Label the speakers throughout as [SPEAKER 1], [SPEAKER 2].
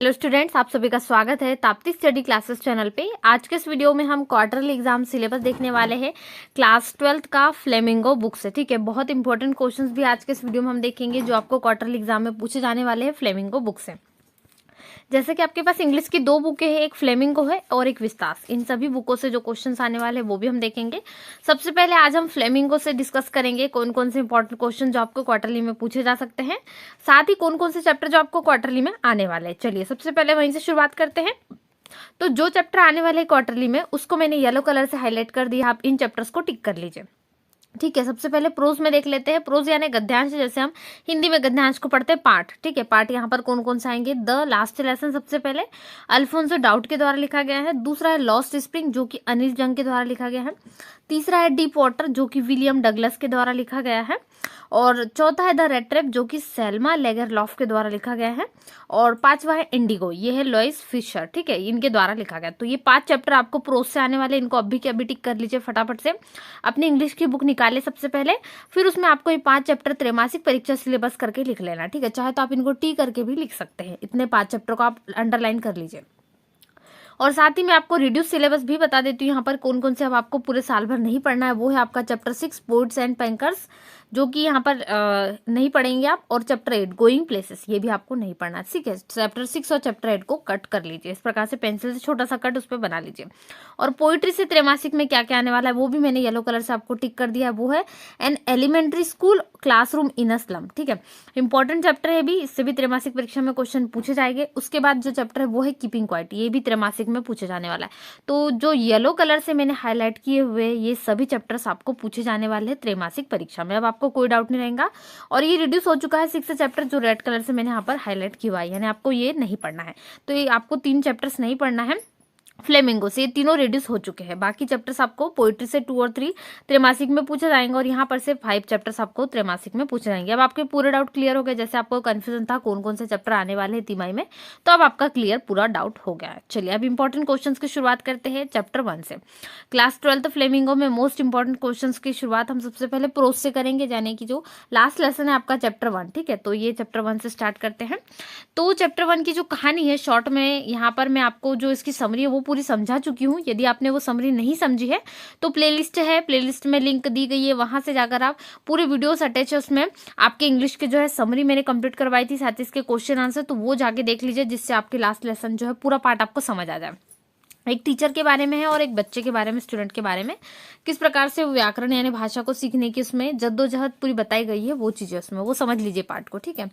[SPEAKER 1] Hello students, आप सभी का स्वागत है ताप्ती स्टडी क्लासेस चैनल पे। आज के इस वीडियो में हम क्वार्टरली एग्जाम सिलेबस देखने वाले हैं। क्लास 12th का फ्लेमिंगो बुक से। ठीक है, बहुत इंपॉर्टेंट क्वेश्चंस भी आज के इस वीडियो में हम देखेंगे जो आपको क्वार्टरली एग्जाम में पूछे जाने वाले हैं फ्लेमिंगो बुक से। जैसे कि आपके पास इंग्लिश की दो बुकें हैं, एक फ्लेमिंगो है और एक विस्तास। इन सभी बुकों से जो क्वेश्चंस आने वाले हैं वो भी हम देखेंगे। सबसे पहले आज हम फ्लेमिंगो से डिस्कस करेंगे कौन कौन से इंपॉर्टेंट क्वेश्चन जो आपको क्वार्टरली में पूछे जा सकते हैं, साथ ही कौन कौन से चैप्टर जो आपको क्वार्टरली में आने वाले हैं। चलिए सबसे पहले वहीं से शुरुआत करते हैं। तो जो चैप्टर आने वाले हैं क्वार्टरली में उसको मैंने येलो कलर से हाईलाइट कर दिया, आप इन चैप्टर्स को टिक कर लीजिए। ठीक है, सबसे पहले प्रोज में देख लेते हैं। प्रोज यानी गद्यांश, जैसे हम हिंदी में गद्यांश को पढ़ते हैं पार्ट। ठीक है, पार्ट यहाँ पर कौन कौन से आएंगे? द लास्ट लेसन सबसे पहले अल्फोंसो डाउट के द्वारा लिखा गया है। दूसरा है लॉस्ट स्प्रिंग जो कि अनिल जंग के द्वारा लिखा गया है। तीसरा है डीप वाटर जो कि विलियम डगलस के द्वारा लिखा गया है। और चौथा है द रेड ट्रैप जो कि सेल्मा लेगरलॉफ के द्वारा लिखा गया है। और पांचवा है इंडिगो, ये है लॉइस फिशर। ठीक है, इनके द्वारा लिखा गया। तो ये 5 चैप्टर आपको प्रोज से आने वाले, इनको अभी के अभी टिक कर लीजिए फटाफट से। अपनी इंग्लिश की बुक निकाले सबसे पहले, फिर उसमें आपको ये 5 चैप्टर त्रैमासिक परीक्षा सिलेबस करके लिख लेना। ठीक है, चाहे तो आप इनको टी करके भी लिख सकते हैं। इतने 5 चैप्टर को आप अंडरलाइन कर लीजिए। और साथ ही मैं आपको रिड्यूस सिलेबस भी बता देती हूँ यहाँ पर कौन कौन से अब आपको पूरे साल भर नहीं पढ़ना है। वो है आपका चैप्टर 6 पोर्ट्स एंड पैंकर्स, जो कि यहाँ पर नहीं पढ़ेंगे आप। और चैप्टर 8 गोइंग प्लेसेस, ये भी आपको नहीं पढ़ना। ठीक है, चैप्टर 6 और चैप्टर 8 को कट कर लीजिए। इस प्रकार से पेंसिल से छोटा सा कट उस पर बना लीजिए। और पोइट्री से त्रैमासिक में क्या क्या आने वाला है वो भी मैंने येलो कलर से आपको टिक कर दिया है। वो है an elementary school classroom in a slum. ठीक है, इंपॉर्टेंट चैप्टर है भी, इससे भी त्रैमासिक परीक्षा में क्वेश्चन पूछे जाएंगे। उसके बाद जो चैप्टर है वो है कीपिंग क्वाइट, ये भी त्रैमासिक में पूछे जाने वाला है। तो जो येलो कलर से मैंने हाईलाइट किए हुए ये सभी चैप्टर्स आपको पूछे जाने वाले हैं त्रैमासिक परीक्षा में। अब आपको कोई डाउट नहीं रहेगा। और ये रिड्यूस हो चुका है 6 चैप्टर जो रेड कलर से मैंने यहाँ पर हाईलाइट किया है, यानी आपको ये नहीं पढ़ना है। तो ये आपको 3 चैप्टर्स नहीं पढ़ना है फ्लेमिंगो से, ये तीनों रिड्यूस हो चुके हैं। बाकी चैप्टर्स आपको पोइट्री से 2 और 3 त्रैमासिक में पूछे जाएंगे और यहाँ पर से 5 चैप्टर्स आपको त्रैमासिक में पूछे जाएंगे। अब आपके पूरे डाउट क्लियर हो गए। जैसे आपको कंफ्यूजन था कौन कौन से चैप्टर आने वाले हैं तिमाही में, तो अब आपका क्लियर पूरा डाउट हो गया है। चलिए अब इंपॉर्टेंट क्वेश्चन की शुरुआत करते हैं चैप्टर 1 से। क्लास 12th फ्लेमिंगो में मोस्ट इंपॉर्टेंट क्वेश्चन की शुरुआत हम सबसे पहले प्रोज से करेंगे, यानी कि जो लास्ट लेसन है आपका चैप्टर 1। ठीक है, तो ये चैप्टर 1 से स्टार्ट करते हैं। तो चैप्टर 1 की जो कहानी है शॉर्ट में, यहाँ पर मैं आपको जो इसकी समरी है वो पूरी समझा चुकी हूँ। यदि आपने वो समरी नहीं समझी है तो प्लेलिस्ट है, प्लेलिस्ट में लिंक दी गई है, वहां से जाकर आप पूरे वीडियोस अटैच है, उसमें आपके इंग्लिश के जो है समरी मैंने कंप्लीट करवाई थी, साथ ही इसके क्वेश्चन आंसर, तो वो जाके देख लीजिए, जिससे आपके लास्ट लेसन जो है पूरा पार्ट आपको समझ आ जाए। एक टीचर के बारे में है और एक बच्चे के बारे में, स्टूडेंट के बारे में, किस प्रकार से व्याकरण यानी भाषा को सीखने की उसमें जद्दोजहद पूरी बताई गई है, वो चीजें उसमें, वो समझ लीजिए पार्ट को। ठीक है,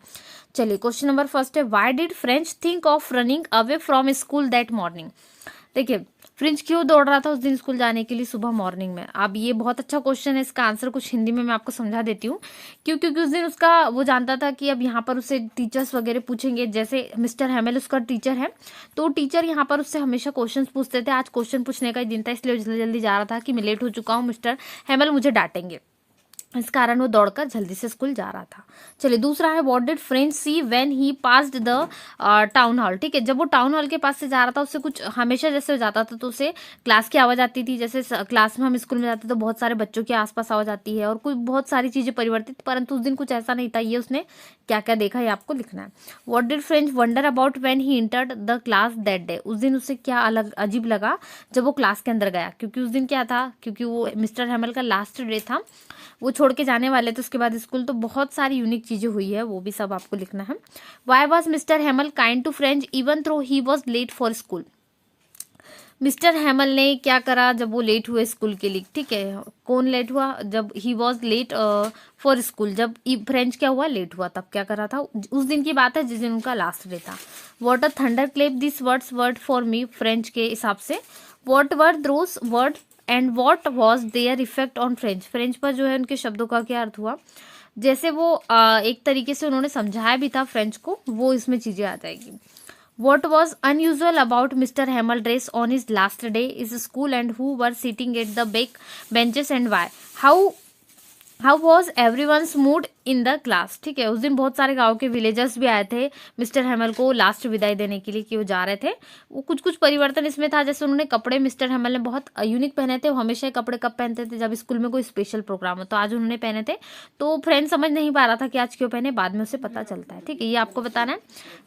[SPEAKER 1] चलिए क्वेश्चन नंबर फर्स्ट है, why did French think of running away from school that morning. देखिए, फ्रेंच क्यों दौड़ रहा था उस दिन स्कूल जाने के लिए सुबह मॉर्निंग में। अब ये बहुत अच्छा क्वेश्चन है, इसका आंसर कुछ हिंदी में मैं आपको समझा देती हूँ। क्योंकि उस दिन उसका वो जानता था कि अब यहाँ पर उससे टीचर्स वगैरह पूछेंगे, जैसे मिस्टर हेमल उसका टीचर है, तो टीचर यहाँ पर उससे हमेशा क्वेश्चन पूछते थे। आज क्वेश्चन पूछने का ही दिन था, इसलिए जल्दी जल्दी जा रहा था कि मैं लेट हो चुका हूँ, मिस्टर हेमल मुझे डांटेंगे, इस कारण वो दौड़कर जल्दी से स्कूल जा रहा था। चलिए दूसरा है, what did French see when he passed the town hall. ठीक है, जब वो टाउन हॉल के पास से जा रहा था, उससे कुछ हमेशा जैसे जाता था तो उसे क्लास की आवाज आती थी। जैसे क्लास में हम स्कूल में जाते तो बहुत सारे बच्चों के आसपास आवाज आती है और कोई बहुत सारी चीजें परिवर्तित, परंतु उस दिन कुछ ऐसा नहीं था। ये उसने क्या क्या देखा ये आपको लिखना है। What did French wonder about when he entered the class that day. उस दिन उसे क्या अलग अजीब लगा जब वो क्लास के अंदर गया, क्योंकि उस दिन क्या था, क्योंकि वो मिस्टर हेमल का लास्ट डे था, वो छोड़ के जाने वाले थे उसके बाद स्कूल। तो बहुत सारी यूनिक चीजें हुई है, वो भी सब आपको लिखना है। Why was mister Hamel kind to Franz even though he was late for school. Mister Hamel ने क्या करा जब वो लेट हुए स्कूल के लिए। ठीक है, कौन लेट हुआ, जब he was late for school, जब फ्रेंच क्या हुआ, लेट हुआ, तब क्या करा था। उस दिन की बात है जिस दिन उनका लास्ट डे था। What a thunderclap this words word for me, Franz के हिसाब से। What were those word and what was their effect on Franz. Franz पर जो है उनके शब्दों का क्या अर्थ हुआ। जैसे वो एक तरीके से उन्होंने समझाया भी था फ्रेंच को, वो इसमें चीजें आ जाएगी। What was unusual about Mr. Hamel dress on his last day is school and who were sitting at the back benches and why? How was everyone's mood in the class. ठीक है, उस दिन बहुत सारे गांव के विलेजर्स भी आए थे मिस्टर हेमल को लास्ट विदाई देने के लिए कि वो जा रहे थे। वो कुछ कुछ परिवर्तन इसमें था, जैसे उन्होंने कपड़े मिस्टर हेमल ने बहुत यूनिक पहने थे। वो हमेशा कपड़े कब पहनते थे, जब स्कूल में कोई स्पेशल प्रोग्राम हो, तो आज उन्होंने पहने थे। तो फ्रेंड समझ नहीं पा रहा था कि आज क्यों पहने, बाद में उसे पता चलता है। ठीक है, ये आपको बताना है।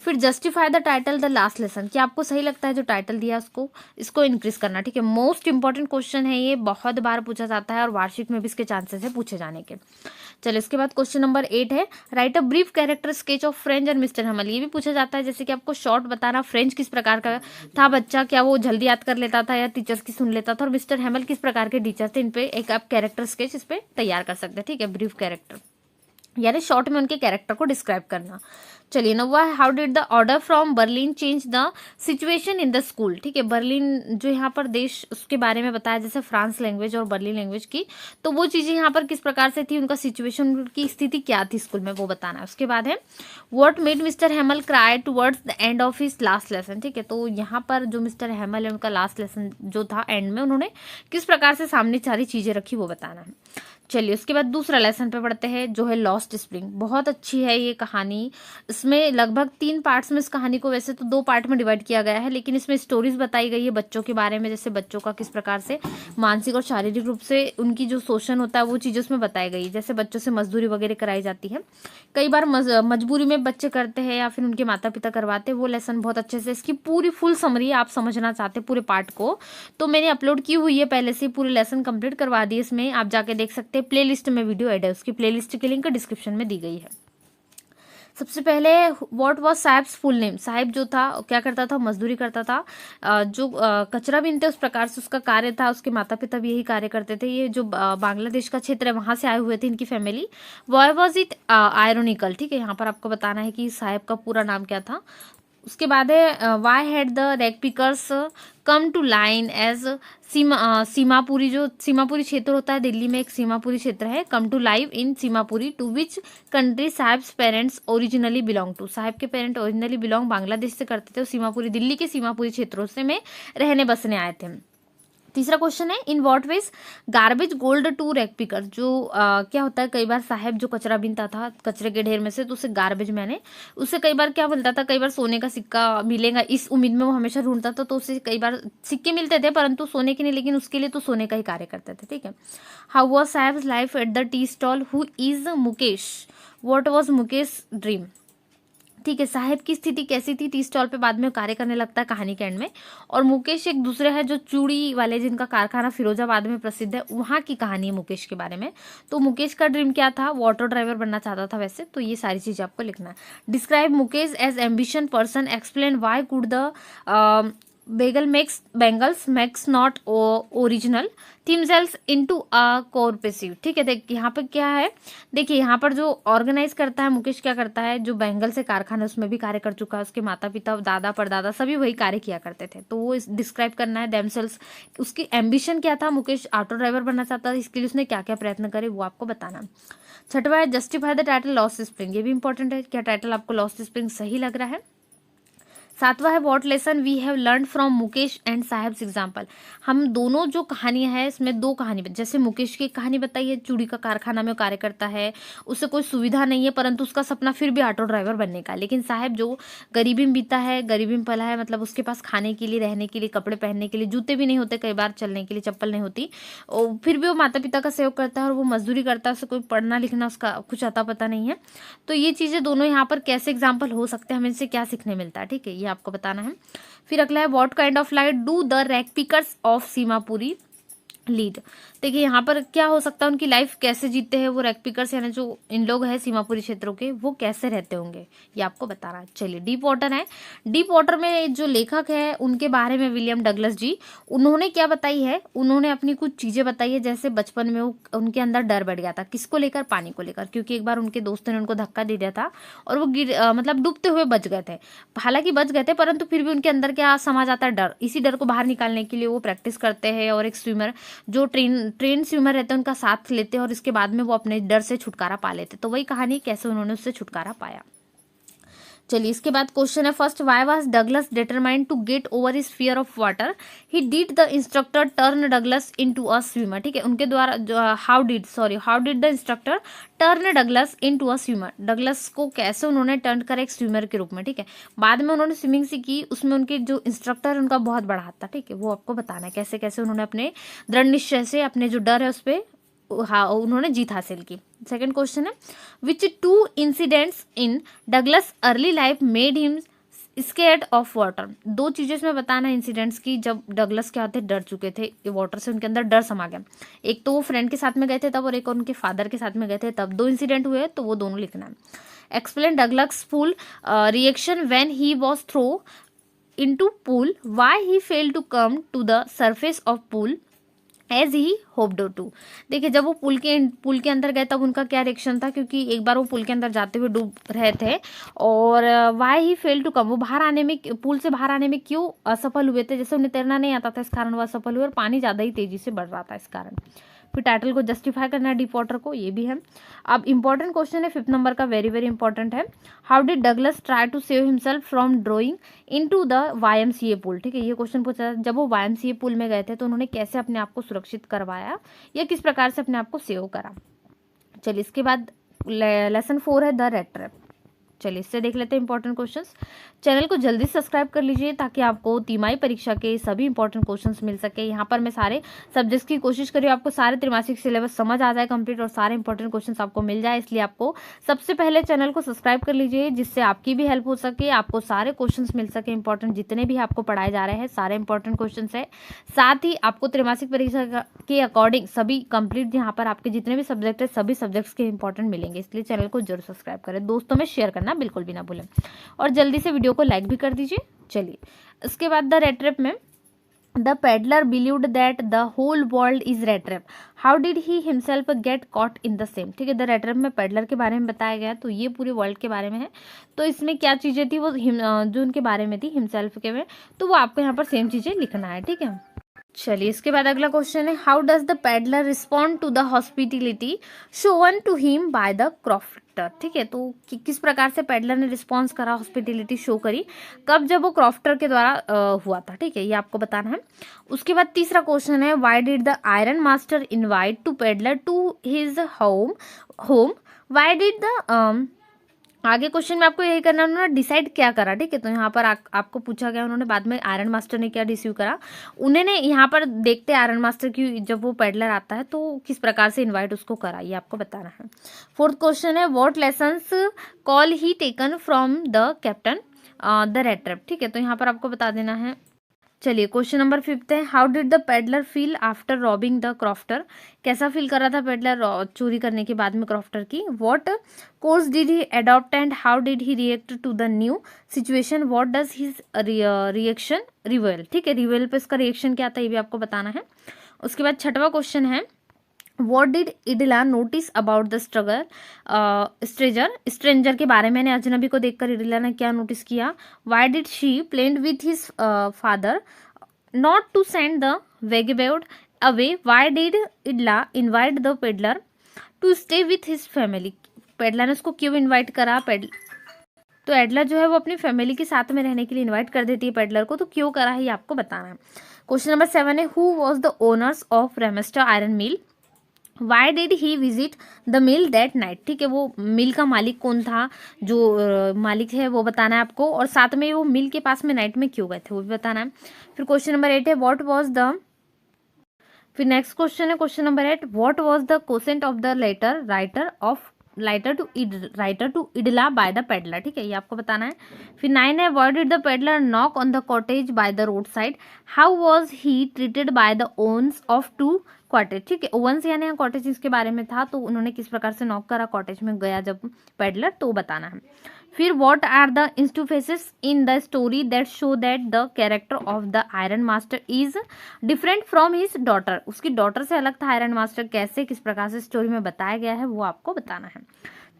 [SPEAKER 1] फिर justify the title the last lesson, कि आपको सही लगता है जो टाइटल दिया उसको इसको इंक्रीज करना। ठीक है, मोस्ट इंपॉर्टेंट क्वेश्चन है ये, बहुत बार पूछा जाता है और वार्षिक में भी इसके चांसेस है पूछे जाने के। चलिए इसके बाद क्वेश्चन नंबर 8 है, write a brief character sketch of Franz and mister Hamel. ये भी पूछा जाता है, जैसे कि आपको शॉर्ट बताना फ्रेंच किस प्रकार का था बच्चा, क्या वो जल्दी याद कर लेता था या टीचर्स की सुन लेता था, और मिस्टर हेमल किस प्रकार के टीचर थे। इन पे एक आप कैरेक्टर स्केच इस पे तैयार कर सकते हैं। ठीक है, ब्रीफ कैरेक्टर यानी शॉर्ट में उनके कैरेक्टर को डिस्क्राइब करना। चलिए नवा, how did the order from Berlin change the situation in the school. ठीक है, बर्लिन जो यहाँ पर देश उसके बारे में बताया, जैसे फ्रांस लैंग्वेज और बर्लिन लैंग्वेज की, तो वो चीजें यहाँ पर किस प्रकार से थी, उनका सिचुएशन की स्थिति क्या थी स्कूल में, वो बताना है। उसके बाद है what made mister Hamel cry towards the end of his last lesson. ठीक है, तो यहाँ पर जो मिस्टर हेमल है उनका लास्ट लेसन जो था एंड में उन्होंने किस प्रकार से सामने सारी चीजें रखी वो बताना है। चलिए उसके बाद दूसरा लेसन पे पढ़ते हैं जो है लॉस्ट स्प्रिंग। बहुत अच्छी है ये कहानी, इसमें लगभग 3 पार्ट्स में इस कहानी को वैसे तो 2 पार्ट में डिवाइड किया गया है, लेकिन इसमें स्टोरीज बताई गई है बच्चों के बारे में, जैसे बच्चों का किस प्रकार से मानसिक और शारीरिक रूप से उनकी जो शोषण होता है वो चीजें उसमें बताई गई, जैसे बच्चों से मजदूरी वगैरह कराई जाती है, कई बार मजबूरी में बच्चे करते हैं या फिर उनके माता पिता करवाते हैं। वो लेसन बहुत अच्छे से, इसकी पूरी फुल समरी आप समझना चाहते हैं पूरे पार्ट को तो मैंने अपलोड की हुई है पहले से, पूरे लेसन कंप्लीट करवा दी, इसमें आप जाके देख सकते हैं। प्लेलिस्ट में वीडियो ऐड है, उसकी प्लेलिस्ट की लिंक डिस्क्रिप्शन में दी गई है। सबसे पहले what was sahibs full name. Sahib जो था क्या करता था, मजदूरी करता था, जो कचरा बीनते उस प्रकार से उसका कार्य था, उसके माता पिता भी यही कार्य करते थे। ये जो बांग्लादेश का क्षेत्र है वहां से आए हुए थे इनकी family. Why was it ironical. ठीक है, यहाँ पर आपको बताना है कि साहिब का पूरा नाम क्या था। उसके बाद है why had the rag pickers come to line as Seemapuri. जो सीमापुरी क्षेत्र होता है दिल्ली में, एक सीमापुरी क्षेत्र है, come to live in Seemapuri, to which country Saheb's parents originally belong to. Saheb के पेरेंट ओरिजिनली बिलोंग बांग्लादेश से करते थे, सीमापुरी दिल्ली के सीमापुरी क्षेत्रों से में रहने बसने आए थे। तीसरा क्वेश्चन है in what ways garbage gold to rag picker. जो क्या होता है, कई बार साहब जो कचरा बीनता था कचरे के ढेर में से, तो उसे गार्बेज मैंने उससे कई बार क्या मिलता था, कई बार सोने का सिक्का मिलेगा इस उम्मीद में वो हमेशा ढूंढता था, तो उसे कई बार सिक्के मिलते थे परंतु सोने के नहीं, लेकिन उसके लिए तो सोने का ही कार्य करते थे। ठीक है, हाउ वॉज साहब life at the tea stall, who is Mukesh, what was Mukesh dream. ठीक है, साहिब की स्थिति कैसी थी, टी स्टॉल पे बाद में कार्य करने लगता है कहानी के एंड में। और मुकेश एक दूसरे है जो चूड़ी वाले जिनका कारखाना फिरोजाबाद में प्रसिद्ध है, वहां की कहानी है मुकेश के बारे में। तो मुकेश का ड्रीम क्या था, वो ऑटो ड्राइवर बनना चाहता था वैसे। तो ये सारी चीजें आपको लिखना है। Describe Mukesh as ambition person, explain why could the bangles makers not organise themselves into a कोरपेसिव। ठीक है, देख यहाँ पर क्या है, देखिए यहाँ पर जो ऑर्गेनाइज करता है मुकेश क्या करता है, जो बेंगल से कारखाना उसमें भी कार्य कर चुका है, उसके माता पिता दादा परदादा सभी वही कार्य किया करते थे। तो वो डिस्क्राइब करना है देमसेल्स, उसकी एम्बिशन क्या था, मुकेश ऑटो ड्राइवर बनना चाहता था, इसके लिए उसने क्या क्या प्रयत्न करे वो आपको बताना। छठवा है justify the title lost spring. ये भी इंपॉर्टेंट है, क्या टाइटल आपको लॉस्ट स्प्रिंग सही लग रहा है। सातवां है what lesson we have learn from Mukesh and Saheb's example. हम दोनों जो कहानियां हैं इसमें 2 कहानी, जैसे मुकेश की कहानी बताई है, चूड़ी का कारखाना में कार्य करता है, उसे कोई सुविधा नहीं है परंतु उसका सपना फिर भी ऑटो ड्राइवर बनने का। लेकिन साहिब जो गरीबी में बीता है, गरीबी में पला है, मतलब उसके पास खाने के लिए, रहने के लिए, कपड़े पहनने के लिए, जूते भी नहीं होते, कई बार चलने के लिए चप्पल नहीं होती, और फिर भी वो माता पिता का सहयोग करता है और वो मजदूरी करता है, उसे कोई पढ़ना लिखना उसका कुछ आता पता नहीं है। तो ये चीजें दोनों यहाँ पर कैसे एग्जाम्पल हो सकते हैं, हमें इनसे क्या सीखने मिलता है। ठीक है, ये आपको बताना है। फिर अगला है what kind of life do the rag pickers of Seemapuri lead. देखिए यहाँ पर क्या हो सकता है, उनकी लाइफ कैसे जीते हैं वो रैग पिकर्स, यानी जो इन लोग हैं सीमापुरी क्षेत्रों के, वो कैसे रहते होंगे ये आपको बताना है। चलिए डीप वाटर है, डीप वाटर में जो लेखक है उनके बारे में विलियम डगलस जी, उन्होंने क्या बताई है, उन्होंने अपनी कुछ चीजें बताई है, जैसे बचपन में वो उनके अंदर डर बढ़ गया था, किसको लेकर, पानी को लेकर, क्योंकि एक बार उनके दोस्तों ने उनको धक्का दे दिया था और वो मतलब डूबते हुए बच गए थे। हालांकि बच गए थे परंतु फिर भी उनके अंदर क्या समा जाता है, डर। इसी डर को बाहर निकालने के लिए वो प्रैक्टिस करते हैं और एक स्विमर जो ट्रेन स्विमर रहते हैं उनका साथ लेते हैं और इसके बाद में वो अपने डर से छुटकारा पा लेते। तो वही कहानी कैसे उन्होंने उससे छुटकारा पाया। चलिए इसके बाद क्वेश्चन है first, why was Douglas determined to get over his fear of water, he did the instructor turn Douglas into a swimmer. ठीक है, उनके द्वारा how did the instructor turn Douglas into a swimmer, Douglas को कैसे उन्होंने turn करा एक swimmer के रूप में। ठीक है, बाद में उन्होंने स्विमिंग सीखी, उसमें उनके जो इंस्ट्रक्टर है उनका बहुत बड़ा हाथ था। ठीक है, वो आपको बताना है कैसे कैसे उन्होंने अपने दृढ़ निश्चय से अपने जो डर है उस पर उन्होंने जीत हासिल की। सेकंड क्वेश्चन है, which two incidents in Douglas early life made him scared of water. दो चीजें इसमें बताना इंसिडेंट्स की जब डगलस क्या थे, डर चुके थे वाटर से, उनके अंदर डर समा गया। एक तो वो फ्रेंड के साथ में गए थे तब, और एक उनके फादर के साथ में गए थे तब। दो इंसिडेंट हुए तो वो दोनों लिखना है। Explain Douglas full reaction when he was throw into pool, why he failed to come to the surface of pool as he hoped to. देखिए जब वो पुल के अंदर गए तब उनका क्या रिएक्शन था, क्योंकि एक बार वो पुल के अंदर जाते हुए डूब रहे थे, और why he fail to come, वो बाहर आने में, पुल से बाहर आने में क्यों असफल हुए थे, जैसे उन्हें तैरना नहीं आता था इस कारण वो असफल हुए, और पानी ज्यादा ही तेजी से बढ़ रहा था इस कारण। फिर टाइटल को जस्टिफाई करना है डीप वाटर को, ये भी है। अब इंपॉर्टेंट क्वेश्चन है 5th नंबर का, वेरी वेरी इंपॉर्टेंट है। How did Douglas try to save himself from drowning into the YMCA pool. ठीक है, ये क्वेश्चन पूछा था, जब वो YMCA पूल में गए थे तो उन्होंने कैसे अपने आप को सुरक्षित करवाया या किस प्रकार से अपने आप को सेव करा। चलिए इसके बाद लेसन 4 है द रेड ट्रैप। चलिए इससे देख लेते हैं इंपॉर्टेंट क्वेश्चंस। चैनल को जल्दी सब्सक्राइब कर लीजिए ताकि आपको तिमाही परीक्षा के सभी इंपॉर्टेंट क्वेश्चंस मिल सके। यहाँ पर मैं सारे सब्जेक्ट्स की कोशिश करी, आपको सारे त्रैमासिक सिलेबस समझ आ जाए कंप्लीट और सारे इंपॉर्टेंट क्वेश्चंस आपको मिल जाए, इसलिए आपको सबसे पहले चैनल को सब्सक्राइब कर लीजिए जिससे आपकी भी हेल्प हो सके, आपको सारे क्वेश्चन मिल सके इंपॉर्टेंट, जितने भी आपको पढ़ाए जा रहे हैं सारे इंपॉर्टेंट क्वेश्चन है। साथ ही आपको त्रैमासिक परीक्षा के अकॉर्डिंग सभी कंप्लीट यहाँ पर आपके जितने भी सब्जेक्ट है सभी सब्जेक्ट्स के इंपॉर्टेंट मिलेंगे, इसलिए चैनल को जरूर सब्सक्राइब करें, दोस्तों में शेयर करना बिल्कुल भी ना भूलें, और जल्दी से वीडियो को लाइक भी कर दीजिए। चलिए इसके बाद द रेड ट्रैप में, the peddler believed that the whole world is rat trap, how did he himself get caught in the same. ठीक है, द रेड ट्रैप में पेडलर के बारे में बताया गया, तो ये पूरे वर्ल्ड के बारे में है, तो इसमें क्या चीजें थी वो जो उनके बारे में थी हिमसेल्फ के में, तो वो आपको यहाँ पर सेम चीजें लिखना है। ठीक है, चलिए इसके बाद अगला क्वेश्चन है, how does the peddler respond to the hospitality shown to him by the crofter. ठीक है, तो किस प्रकार से पेडलर ने रिस्पॉन्स करा, हॉस्पिटलिटी शो करी, कब, जब वो क्रॉफ्टर के द्वारा हुआ था। ठीक है, ये आपको बताना है। उसके बाद तीसरा क्वेश्चन है, why did the iron master invite to peddler to his home why did the आगे क्वेश्चन में आपको यही करना, उन्होंने डिसाइड क्या करा। ठीक है, तो यहाँ पर आपको पूछा गया उन्होंने बाद में आयरन मास्टर ने क्या डिसीव करा, उन्होंने यहाँ पर देखते आयरन मास्टर की जब वो पेडलर आता है तो किस प्रकार से इनवाइट उसको करा, ये आपको बताना है। फोर्थ क्वेश्चन है, what lessons call he taken from the captain the rat trap. ठीक है, तो यहाँ पर आपको बता देना है। चलिए क्वेश्चन नंबर 5 है, how did the peddler feel after robbing the crofter, कैसा फील कर रहा था पेडलर चोरी करने के बाद में क्रॉफ्टर की। What course did he adopt and how did he react to the new situation, what does his reaction reveal. ठीक है, रिवेल पे इसका रिएक्शन क्या था ये भी आपको बताना है। उसके बाद 6वां क्वेश्चन है, what did Edla notice about the stranger के बारे में, अजनबी को देखकर इडला ने क्या नोटिस किया। Why did she plead with his father not to send the vagabond away, why did Edla invite the peddler to stay with his family, peddler ने उसको क्यों इन्वाइट करा, तो एडलर जो है वो अपनी फैमिली के साथ में रहने के लिए इन्वाइट कर देती है पेडलर को, तो क्यों करा है ये आपको बताना है। क्वेश्चन नंबर 7 है, who was the owners of Ramsjo iron mill, why did he visit the mill that night. ठीक है, वो मिल का मालिक कौन था, जो मालिक है वो बताना है आपको, और साथ में वो मिल के पास में नाइट में क्यों गए थे वो भी बताना है। फिर क्वेश्चन नंबर 8 है, व्हाट वाज द, फिर नेक्स्ट क्वेश्चन है question number 8, what was the question of the writer to Edla by the peddler. ठीक है, ये आपको बताना है। फिर 9 है, why did the peddler knock on the cottage by the road side, how was he treated by the owners of 2 cottage. ठीक है, ओवंस यानी यहाँ कॉटेज के बारे में था, तो उन्होंने किस प्रकार से नॉक करा कॉटेज में गया जब पेडलर, तो बताना है। फिर what are the instances in the story that show that the character of the iron master is different from his daughter, उसकी डॉटर से अलग था आयरन मास्टर, कैसे किस प्रकार से स्टोरी में बताया गया है वो आपको बताना है।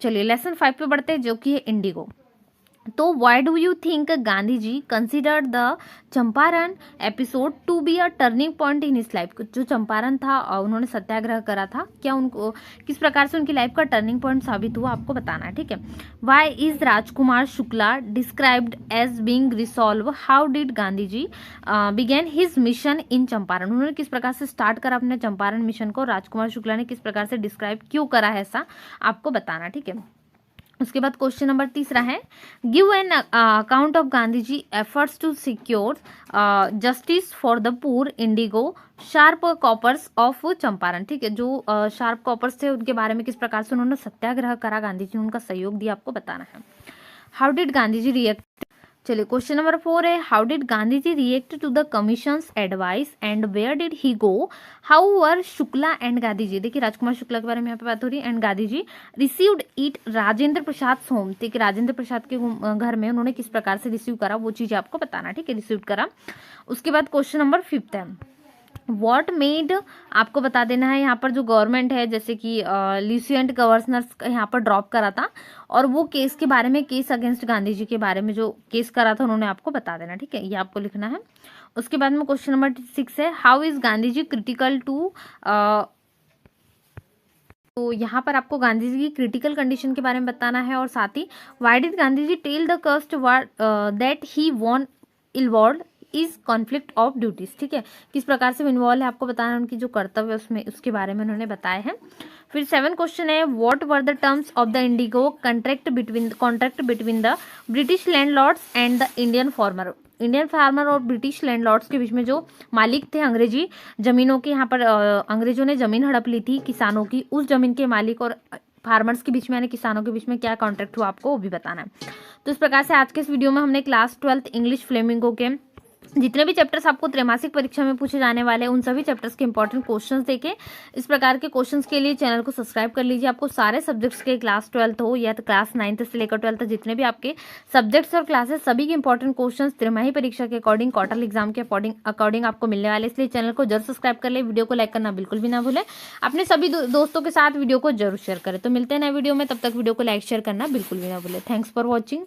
[SPEAKER 1] चलिए लेसन 5 पे बढ़ते हैं जो कि है इंडिगो। तो why do you think Gandhi ji considered the Champaran episode to be a turning point in his life? जो चंपारण था उन्होंने सत्याग्रह करा था, क्या उनको किस प्रकार से उनकी लाइफ का टर्निंग पॉइंट साबित हुआ, आपको बताना है, ठीक है। Why is Rajkumar Shukla described as being resolve? How did Gandhi ji begin his mission in Champaran? उन्होंने किस प्रकार से स्टार्ट करा अपने चंपारण मिशन को? राजकुमार शुक्ला ने किस प्रकार से डिस्क्राइब क्यों करा है, ऐसा आपको बताना, ठीक है। उसके बाद क्वेश्चन नंबर 3 है, give an account of Gandhi ji efforts to secure justice for the poor indigo sharecroppers of Champaran, ठीक है। जो शार्प कॉपर्स थे उनके बारे में किस प्रकार से उन्होंने सत्याग्रह करा, गांधी जी ने उनका सहयोग दिया, आपको बताना है। How did Gandhi ji react? चलिए क्वेश्चन नंबर 4 है, how did Gandhi ji react to the commissioner's advice and where did he go? How were Shukla and Gandhi ji, देखिए राजकुमार शुक्ला के बारे में यहाँ पे बात हो रही है, and Gandhi ji received it Rajendra Prasad home, ठीक है। राजेंद्र प्रसाद के घर में उन्होंने किस प्रकार से रिसीव करा, वो चीज आपको बताना, ठीक है, रिसीव करा। उसके बाद क्वेश्चन नंबर 5 है, वॉट मेड, आपको बता देना है यहाँ पर जो गवर्नमेंट है, जैसे कि ल्यूसिएंट गवर्नर यहाँ पर ड्रॉप करा था, और वो केस के बारे में, केस अगेंस्ट गांधी जी के बारे में जो केस करा था उन्होंने, आपको बता देना, ठीक है, ये आपको लिखना है। उसके बाद में क्वेश्चन नंबर 6 है, how is Gandhi ji critical to, तो यहाँ पर आपको गांधी जी की क्रिटिकल कंडीशन के बारे में बताना है, और साथ ही why did Gandhi ji tell the court that he was involved is conflict of duties, ठीक है, किस प्रकार से इन्वॉल्व है, आपको बताना है, उनकी जो कर्तव्य उसमें उसके बारे में उन्होंने बताए हैं। फिर 7 क्वेश्चन है, what were the terms of the Indigo contract between the British landlords and the Indian farmer और ब्रिटिश लैंडलॉर्ड्स के बीच में जो मालिक थे अंग्रेजी जमीनों के, यहाँ पर अंग्रेजों ने जमीन हड़प ली थी किसानों की, उस जमीन के मालिक और फार्मर्स के बीच में यानी किसानों के बीच में क्या कॉन्ट्रैक्ट हुआ, आपको वो भी बताना है। तो इस प्रकार से आज के इस वीडियो में हमने क्लास 12 इंग्लिश फ्लेमिंगो के जितने भी चैप्टर्स आपको त्रैमासिक परीक्षा में पूछे जाने वाले हैं उन सभी चैप्टर्स के इंपॉर्टेंट क्वेश्चंस देके इस प्रकार के क्वेश्चंस के लिए चैनल को सब्सक्राइब कर लीजिए। आपको सारे सब्जेक्ट्स के क्लास 12 हो या तो क्लास 9 से लेकर 12 जितने भी आपके सब्जेक्ट्स और क्लासेस सभी के इंपॉर्टेंट क्वेश्चंस त्रिमाही परीक्षा के अकॉर्डिंग, क्वार्टरली एग्जाम के अकॉर्डिंग आपको मिलने वाले, इसलिए चैनल को जरूर सब्सक्राइब कर ले, वीडियो को लाइक करना बिल्कुल भी ना भूलें, अपने सभी दोस्तों के साथ वीडियो को जरूर शेयर करें। तो मिलते हैं नए वीडियो में, तब तक वीडियो को लाइक शेयर करना बिल्कुल भी ना भूलें। Thanks for watching.